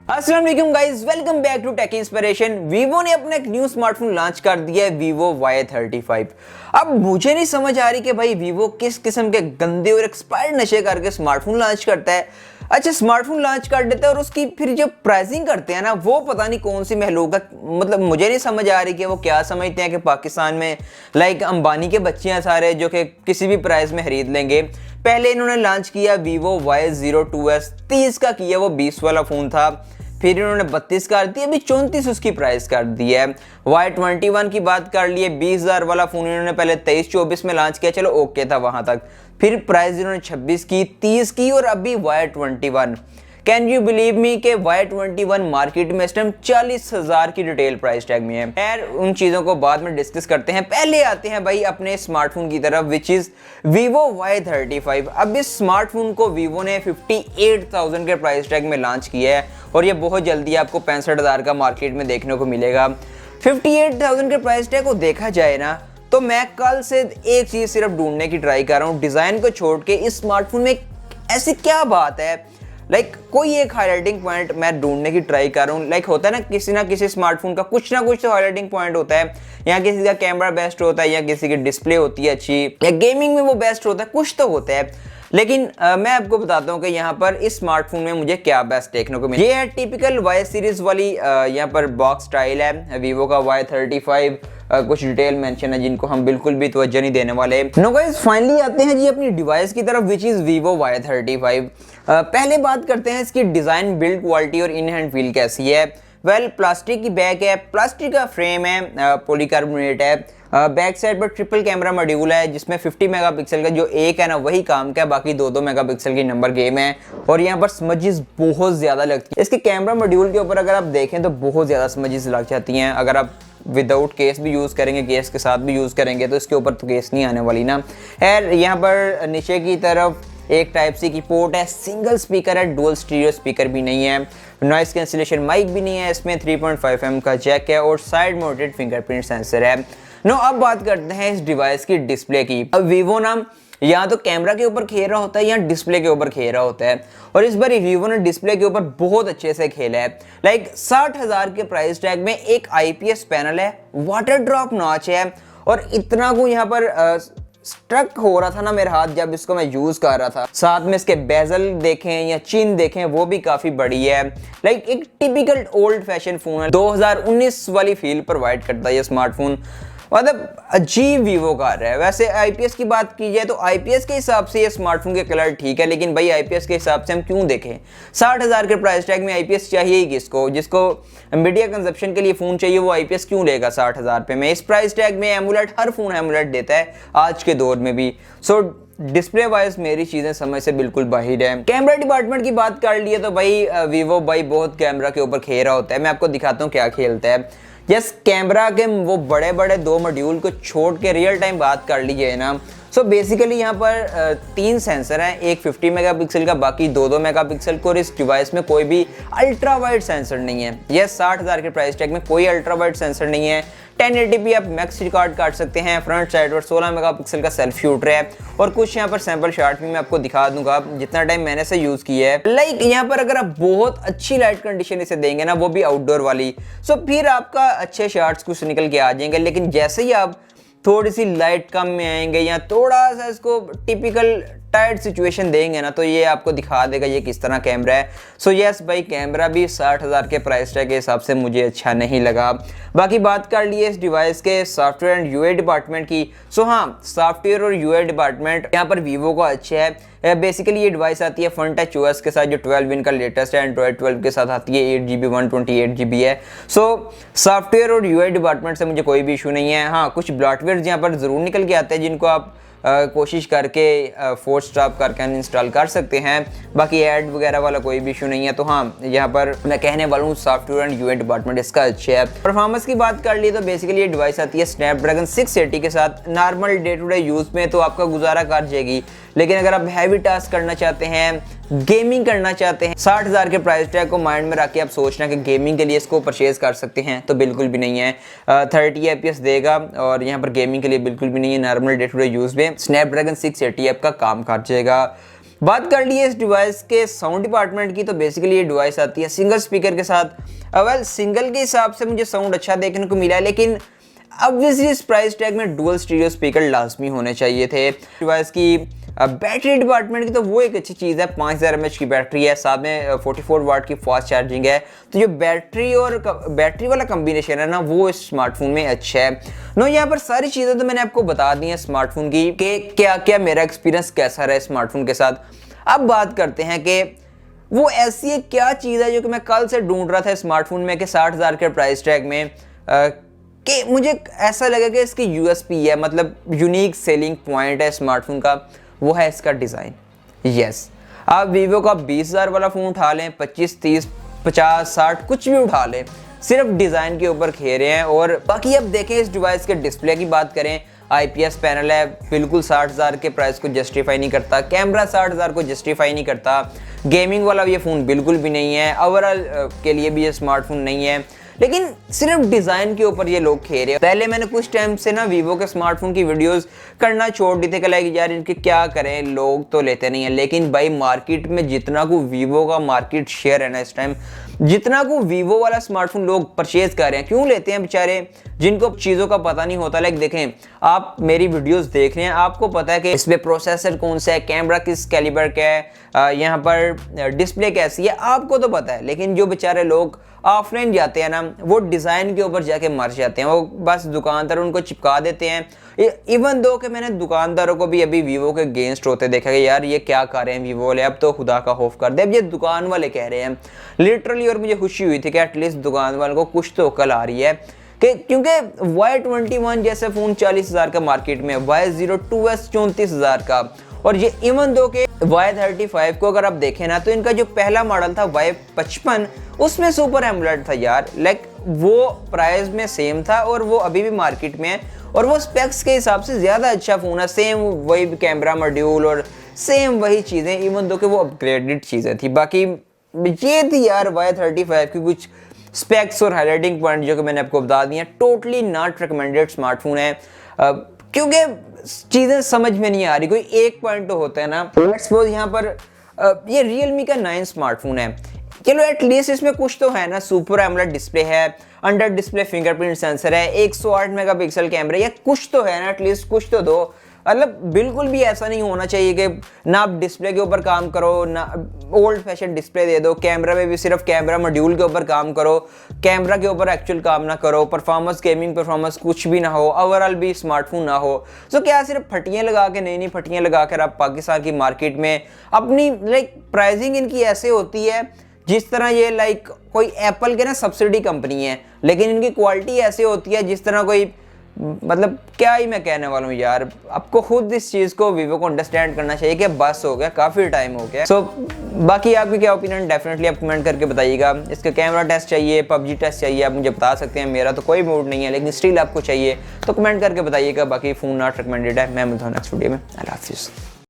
अस्सलाम वालेकुम guys, welcome back to tech inspiration. Vivo ने अपना एक न्यू स्मार्टफोन लॉन्च कर दिया है, वीवो Y35। अब मुझे नहीं समझ आ रही कि भाई वीवो किस किस्म के गंदे और एक्सपायर्ड नशे करके स्मार्टफोन लॉन्च करता है। अच्छा, स्मार्टफोन लॉन्च कर देता है और उसकी फिर जो प्राइसिंग करते हैं ना, वो पता नहीं कौन सी महलूक है। मतलब मुझे नहीं समझ आ रही कि वो क्या समझते हैं कि पाकिस्तान में लाइक अंबानी के बच्चे हैं सारे जो कि किसी भी प्राइस में खरीद लेंगे। पहले इन्होंने लॉन्च किया वीवो Y02s, 30 का किया, वो 20 वाला फ़ोन था। फिर इन्होंने 32 कर दी, अभी 34 उसकी प्राइस कर दी है। Y21 की बात कर लिए, 20,000 वाला फ़ोन इन्होंने पहले 23-24 में लॉन्च किया, चलो ओके था वहाँ तक। फिर प्राइस इन्होंने 26 की, 30 की और अभी Y21। Can you believe me के Y21 मार्केट में इस टाइम 40,000 की रिटेल प्राइस टैग में है। खैर, उन चीज़ों को बाद में डिस्कस करते हैं, पहले आते हैं भाई अपने स्मार्टफोन की तरफ, विच इज़ वीवो Y35। अब इस स्मार्टफोन को वीवो ने 58,000 के प्राइस टैग में लॉन्च किया है और ये बहुत जल्दी आपको 65,000 का मार्केट में देखने को मिलेगा। 58,000 के प्राइस टैग को देखा जाए ना, तो मैं कल से एक चीज़ सिर्फ ढूंढने की ट्राई कर रहा हूँ, डिज़ाइन को छोड़ के इस स्मार्टफोन में ऐसी क्या बात है। कोई एक हाईलाइटिंग पॉइंट मैं ढूंढने की ट्राई कर रहा हूँ। होता है ना किसी स्मार्टफोन का कुछ ना कुछ तो हाईलाइटिंग पॉइंट होता है, या किसी का कैमरा बेस्ट होता है, या किसी की डिस्प्ले होती है अच्छी, या गेमिंग में वो बेस्ट होता है, कुछ तो होता है। लेकिन मैं आपको बताता हूँ कि यहाँ पर इस स्मार्टफोन में मुझे क्या बेस्ट देखने को मिला। ये है टिपिकल Y सीरीज वाली यहाँ पर बॉक्स स्टाइल है वीवो का Y35। कुछ डिटेल मेंशन है जिनको हम बिल्कुल भी तवज्जो नहीं देने वाले। नो गाइस, फाइनली आते हैं जी अपनी डिवाइस की तरफ, विच इज़ वीवो Y35। पहले बात करते हैं इसकी डिज़ाइन, बिल्ड क्वालिटी और इन हैंड फील कैसी है। वेल, प्लास्टिक की बैक है, प्लास्टिक का फ्रेम है, पॉलीकार्बोनेट है। बैक साइड पर ट्रिपल कैमरा मॉड्यूल है जिसमें 50 मेगापिक्सल का जो एक है ना वही काम का है, बाकी 2-2 मेगापिक्सल की नंबर गेम है। और यहाँ पर स्मजेस बहुत ज़्यादा लगती है इसके कैमरा मॉड्यूल के ऊपर। अगर आप देखें तो बहुत ज़्यादा स्मजेस लग जाती हैं। अगर आप विदाउट केस भी यूज़ करेंगे, केस के साथ भी यूज़ करेंगे तो इसके ऊपर तो केस नहीं आने वाली ना। खैर, यहाँ पर नीचे की तरफ एक टाइप सी की पोर्ट है, सिंगल स्पीकर है, डुअल स्टीरियो स्पीकर भी नहीं है, नॉइस कैंसिलेशन माइक भी नहीं है, इसमें 3.5 mm का जैक है और साइड माउंटेड फिंगरप्रिंट सेंसर है। अब बात करते हैं इस डिवाइस की डिस्प्ले की। अब वीवो ना या तो कैमरा के ऊपर खेल रहा होता है या डिस्प्ले के ऊपर खेल रहा होता है, और इस बार वीवो ने डिस्प्ले के ऊपर बहुत अच्छे से खेला है। 60,000 के प्राइस टैग में एक IPS पैनल है, वाटर ड्रॉप नॉच है, और इतना को यहाँ पर स्ट्रक हो रहा था ना मेरे हाथ जब इसको मैं यूज कर रहा था। साथ में इसके बेजल देखें या चिन देखें, वो भी काफी बड़ी है। एक टिपिकल ओल्ड फैशन फोन है, 2019 वाली फील प्रोवाइड करता है ये स्मार्टफोन। मतलब अजीब वीवो का रहा है। वैसे IPS की बात की जाए तो IPS के हिसाब से ये स्मार्टफोन के कलर ठीक है, लेकिन भाई IPS के हिसाब से हम क्यों देखें। 60,000 के प्राइस टैग में IPS चाहिए ही किसको? जिसको मीडिया कंजप्शन के लिए फ़ोन चाहिए वो IPS क्यों लेगा 60,000 पे में। इस प्राइस टैग में एमुलेट, हर फोन एमुलेट देता है आज के दौर में भी। डिस्प्ले वाइज मेरी चीज़ें समझ से बिल्कुल बाहर है। कैमरा डिपार्टमेंट की बात कर लिए तो भाई वीवो भाई बहुत कैमरा के ऊपर खेल रहा होता है। मैं आपको दिखाता हूँ क्या खेलता है। कैमरा के वो बड़े बड़े 2 मॉड्यूल को छोड़ के रियल टाइम बात कर लीजिए ना, बेसिकली यहाँ पर 3 सेंसर हैं, एक 50 मेगापिक्सल का, बाकी 2-2 मेगापिक्सल को। और इस डिवाइस में कोई भी अल्ट्रा वाइड सेंसर नहीं है। 60,000 के प्राइस टैग में कोई अल्ट्रा वाइड सेंसर नहीं है। 1080p आप मैक्स रिकॉर्ड कर सकते हैं। फ्रंट साइड पर 16 मेगापिक्सल का सेल्फ शूटर है, और कुछ यहाँ पर सैंपल शॉट भी मैं आपको दिखा दूंगा जितना टाइम मैंने से यूज़ किया है। यहाँ पर अगर आप बहुत अच्छी लाइट कंडीशन इसे देंगे ना, वो भी आउटडोर वाली, फिर आपका अच्छे शॉट्स कुछ निकल के आ जाएंगे। लेकिन जैसे ही आप थोड़ी सी लाइट कम में आएंगे या थोड़ा सा इसको टिपिकल टाइट सिचुएशन देंगे ना, तो ये आपको दिखा देगा ये किस तरह कैमरा है। यस भाई, कैमरा भी 60,000 के प्राइस टैग के हिसाब से मुझे अच्छा नहीं लगा। बाकी बात कर लिए इस डिवाइस के सॉफ्टवेयर एंड UI डिपार्टमेंट की। हाँ, सॉफ्टवेयर और UI डिपार्टमेंट यहाँ पर वीवो का अच्छा है। बेसिकली ये डिवाइस आती है फन टच OS के साथ, जो 12 इन का लेटेस्ट है। एंड्रॉइड 12 के साथ आती है, 8GB 128GB है। सॉफ्टवेयर और UI डिपार्टमेंट से मुझे कोई भी इशू नहीं है। हाँ, कुछ ब्लॉटवेयर यहाँ पर ज़रूर निकल के आते हैं जिनको आप कोशिश करके फोर्स स्टॉप करके अनइंस्टॉल कर सकते हैं। बाकी ऐड वगैरह वाला कोई भी इशू नहीं है। हाँ, यहाँ पर मैं कहने वाला हूँ सॉफ्टवेयर एंड UI डिपार्टमेंट इसका अच्छा है। परफॉर्मेंस की बात कर ली तो बेसिकली ये डिवाइस आती है स्नैपड्रैगन 680 के साथ। Normal day to day use में तो आपका गुजारा कर जाएगी, लेकिन अगर आप हैवी टास्क करना चाहते हैं, गेमिंग करना चाहते हैं, 60,000 के प्राइस टैग को माइंड में रख के आप सोचना कि गेमिंग के लिए इसको परचेज कर सकते हैं, तो बिल्कुल भी नहीं है। 30 FPS देगा और यहाँ पर गेमिंग के लिए बिल्कुल भी नहीं है। Normal day to day use में स्नैपड्रैगन 680 आपका काम कर जाएगा। बात कर लिए इस डिवाइस के साउंड डिपार्टमेंट की, तो बेसिकली ये डिवाइस आती है सिंगल स्पीकर के साथ। वेल सिंगल के हिसाब से मुझे साउंड अच्छा देखने को मिला है, लेकिन ऑब्वियसली इस प्राइस टैग में डुअल स्टीरियो स्पीकर लाजमी होने चाहिए थे। डिवाइस की बैटरी डिपार्टमेंट की तो वो एक अच्छी चीज़ है, 5000 mAh की बैटरी है, साथ में 44 वाट की फास्ट चार्जिंग है। तो जो बैटरी वाला कम्बिनेशन है ना, वो इस स्मार्टफोन में अच्छा है। नो यहाँ पर सारी चीज़ें तो मैंने आपको बता दी हैं स्मार्टफोन की कि क्या क्या मेरा एक्सपीरियंस कैसा रहा स्मार्टफोन के साथ। अब बात करते हैं कि वो ऐसी एक क्या चीज़ है जो कि मैं कल से ढूंढ रहा था स्मार्टफोन में कि 60,000 के प्राइस टैग में, कि मुझे ऐसा लगा कि इसकी यूएसपी है, मतलब यूनिक सेलिंग पॉइंट है स्मार्टफोन का, वो है इसका डिज़ाइन। यस, आप वीवो का 20,000 वाला फ़ोन उठा लें, 25, 30, 50, 60 कुछ भी उठा लें, सिर्फ डिज़ाइन के ऊपर खेरे हैं। और बाकी अब देखें इस डिवाइस के डिस्प्ले की बात करें, IPS पैनल है, बिल्कुल 60,000 के प्राइस को जस्टिफाई नहीं करता। कैमरा 60,000 को जस्टिफाई नहीं करता। गेमिंग वाला ये फ़ोन बिल्कुल भी नहीं है, ओवरऑल के लिए भी ये स्मार्टफोन नहीं है, लेकिन सिर्फ डिज़ाइन के ऊपर ये लोग खेल रहे हैं। पहले मैंने कुछ टाइम से ना वीवो के स्मार्टफोन की वीडियोस करना छोड़ दी थी कि लाइक यार इनके क्या करें, लोग तो लेते नहीं हैं। लेकिन भाई मार्केट में जितना को वीवो का मार्केट शेयर है ना इस टाइम, जितना को वीवो वाला स्मार्टफोन लोग परचेज कर रहे हैं, क्यों लेते हैं बेचारे जिनको चीज़ों का पता नहीं होता। लाइक देखें, आप मेरी वीडियोस देख रहे हैं, आपको पता है कि इसमें प्रोसेसर कौन सा है, कैमरा किस कैलिबर का है, यहाँ पर डिस्प्ले कैसी है, आपको तो पता है। लेकिन जो बेचारे लोग ऑफलाइन जाते हैं ना, वो डिज़ाइन के ऊपर जाके मर जाते हैं, वो बस दुकानदार उनको चिपका देते हैं। इवन दो कि मैंने दुकानदारों को भी अभी वीवो के अगेंस्ट होते देखा कि यार ये क्या कर रहे हैं वीवो वाले, अब तो खुदा का खौफ कर दे, अब ये दुकान वाले कह रहे हैं लिटरली। और मुझे खुशी हुई थी कि एटलीस्ट दुकान वाले को कुछ तो अकल आ रही है कि क्योंकि Y21 जैसे फ़ोन 40,000 का मार्केट में, Y02s 34,000 का, और ये इवन दो के Y35 को अगर आप देखें ना, तो इनका जो पहला मॉडल था Y55, उसमें सुपर एमोलेड था यार। लाइक वो प्राइस में सेम था और वो अभी भी मार्केट में है, और वो स्पेक्स के हिसाब से ज़्यादा अच्छा फ़ोन है, सेम वही कैमरा मॉड्यूल और सेम वही चीज़ें, इवन दो के वो अपग्रेडेड चीज़ें थी। बाकी ये थी यार Y35 की कुछ स्पेक्स और हाईलाइटिंग पॉइंट जो कि मैंने आपको बता दिए। टोटली नॉट रिकमेंडेड स्मार्टफोन है, क्योंकि चीज़ें समझ में नहीं आ रही। कोई एक पॉइंट तो होता है ना, लेट्स सपोज यहाँ पर ये Realme का 9 स्मार्टफोन है, चलो एटलीस्ट इसमें कुछ तो है ना, सुपर एमोलेड डिस्प्ले है, अंडर डिस्प्ले फिंगरप्रिंट सेंसर है, 108 मेगापिक्सल कैमरा, या कुछ तो है ना, एटलीस्ट कुछ तो दो। मतलब बिल्कुल भी ऐसा नहीं होना चाहिए कि ना आप डिस्प्ले के ऊपर काम करो, ना ओल्ड फैशन डिस्प्ले दे दो, कैमरा में भी सिर्फ कैमरा मॉड्यूल के ऊपर काम करो, कैमरा के ऊपर एक्चुअल काम ना करो, परफॉर्मेंस गेमिंग परफॉर्मेंस कुछ भी ना हो, ओवरऑल भी स्मार्टफोन ना हो। सो क्या सिर्फ फटियाँ लगा के, नई नई फटियाँ लगा कर आप पाकिस्तान की मार्केट में अपनी लाइक प्राइसिंग इनकी ऐसे होती है जिस तरह ये लाइक कोई एप्पल के ना सब्सिडी कंपनी है, लेकिन इनकी क्वालिटी ऐसे होती है जिस तरह कोई, मतलब क्या ही मैं कहने वाला हूँ यार। आपको खुद इस चीज़ को वीवो को अंडरस्टैंड करना चाहिए कि बस हो गया, काफ़ी टाइम हो गया। सो बाकी आपकी क्या ओपिनियन, डेफिनेटली आप कमेंट करके बताइएगा। इसका कैमरा टेस्ट चाहिए, पबजी टेस्ट चाहिए, आप मुझे बता सकते हैं। मेरा तो कोई मूड नहीं है, लेकिन स्टिल आपको चाहिए तो कमेंट करके बताइएगा। बाकी फ़ोन नॉट रिकमेंडेड है। मैं मिलता हूँ नेक्स्ट वीडियो में। अल्लाह हाफिज़।